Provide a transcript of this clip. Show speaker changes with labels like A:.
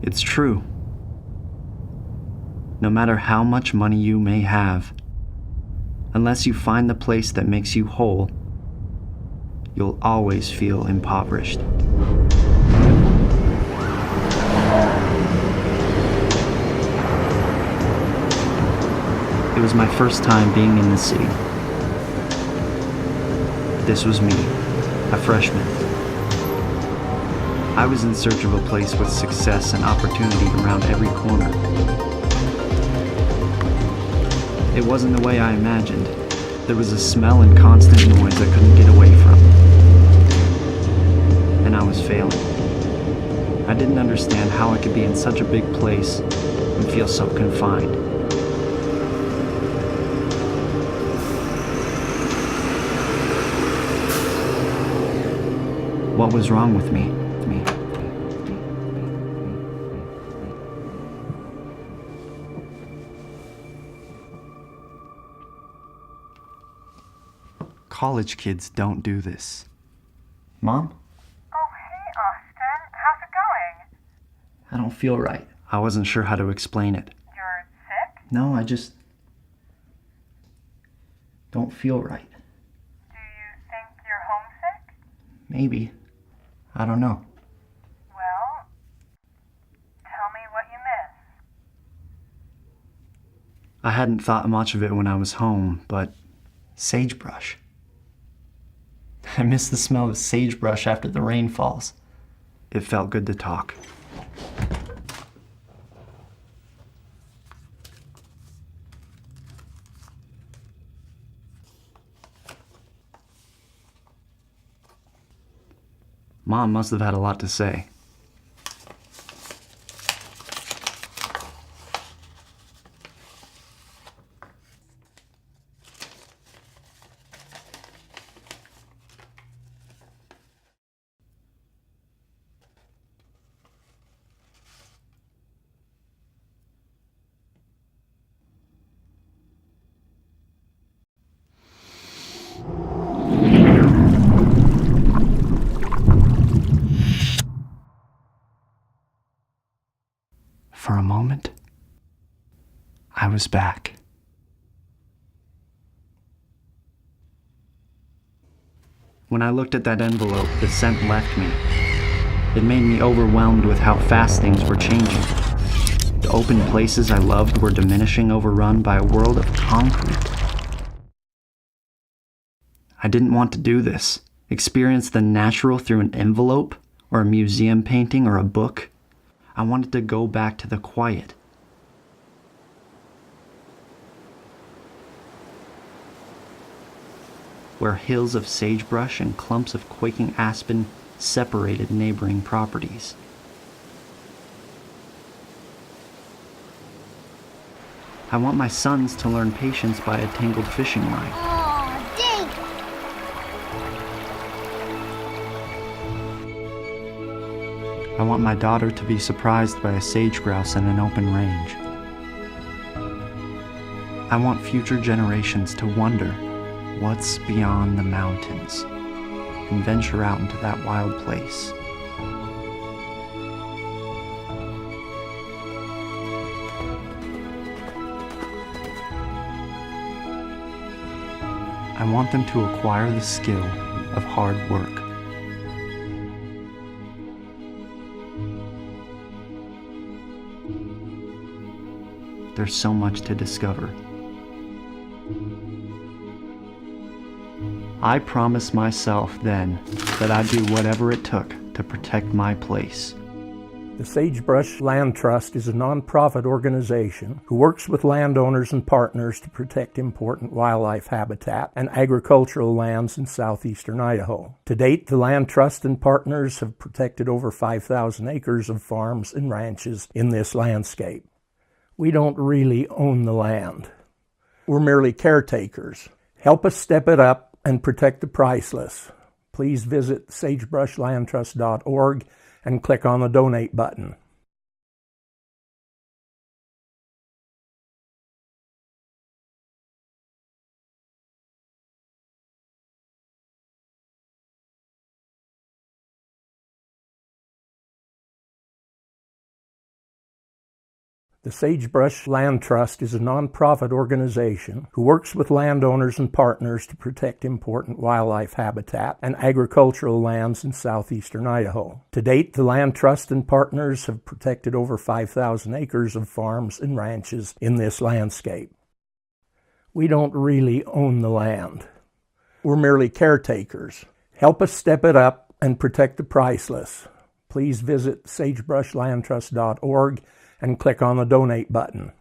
A: It's true. No matter how much money you may have, unless you find the place that makes you whole, you'll always feel impoverished. It was my first time being in the city. This was me, a freshman. I was in search of a place with success and opportunity around every corner. It wasn't the way I imagined. There was a smell and constant noise I couldn't get away from. And I was failing. I didn't understand how I could be in such a big place and feel so confined. What was wrong with me? College kids don't do this. Mom?
B: Oh, hey, Austin. How's it going?
A: I don't feel right. I wasn't sure how to explain it.
B: You're sick?
A: No, I just don't feel right.
B: Do you think you're homesick?
A: Maybe. I don't know.
B: Well, tell me what you miss.
A: I hadn't thought much of it when I was home, but sagebrush. I miss the smell of sagebrush after the rain falls. It felt good to talk. Mom must have had a lot to say. For a moment, I was back. When I looked at that envelope, the scent left me. It made me overwhelmed with how fast things were changing. The open places I loved were diminishing, overrun by a world of concrete. I didn't want to do this. Experience the natural through an envelope, or a museum painting, or a book. I wanted to go back to the quiet. Where hills of sagebrush and clumps of quaking aspen separated neighboring properties. I want my sons to learn patience by a tangled fishing line.
C: Aw, dang!
A: I want my daughter to be surprised by a sage grouse in an open range. I want future generations to wonder what's beyond the mountains and venture out into that wild place. I want them to acquire the skill of hard work. There's so much to discover. I promised myself then that I'd do whatever it took to protect my place.
D: The Sagebrush Land Trust is a nonprofit organization who works with landowners and partners to protect important wildlife habitat and agricultural lands in southeastern Idaho. To date, the Land Trust and partners have protected over 5,000 acres of farms and ranches in this landscape. We don't really own the land. We're merely caretakers. Help us step it up and protect the priceless. Please visit sagebrushlandtrust.org and click on the donate button. The Sagebrush Land Trust is a nonprofit organization who works with landowners and partners to protect important wildlife habitat and agricultural lands in southeastern Idaho. To date, the Land Trust and partners have protected over 5,000 acres of farms and ranches in this landscape. We don't really own the land. We're merely caretakers. Help us step it up and protect the priceless. Please visit sagebrushlandtrust.org and click on the donate button.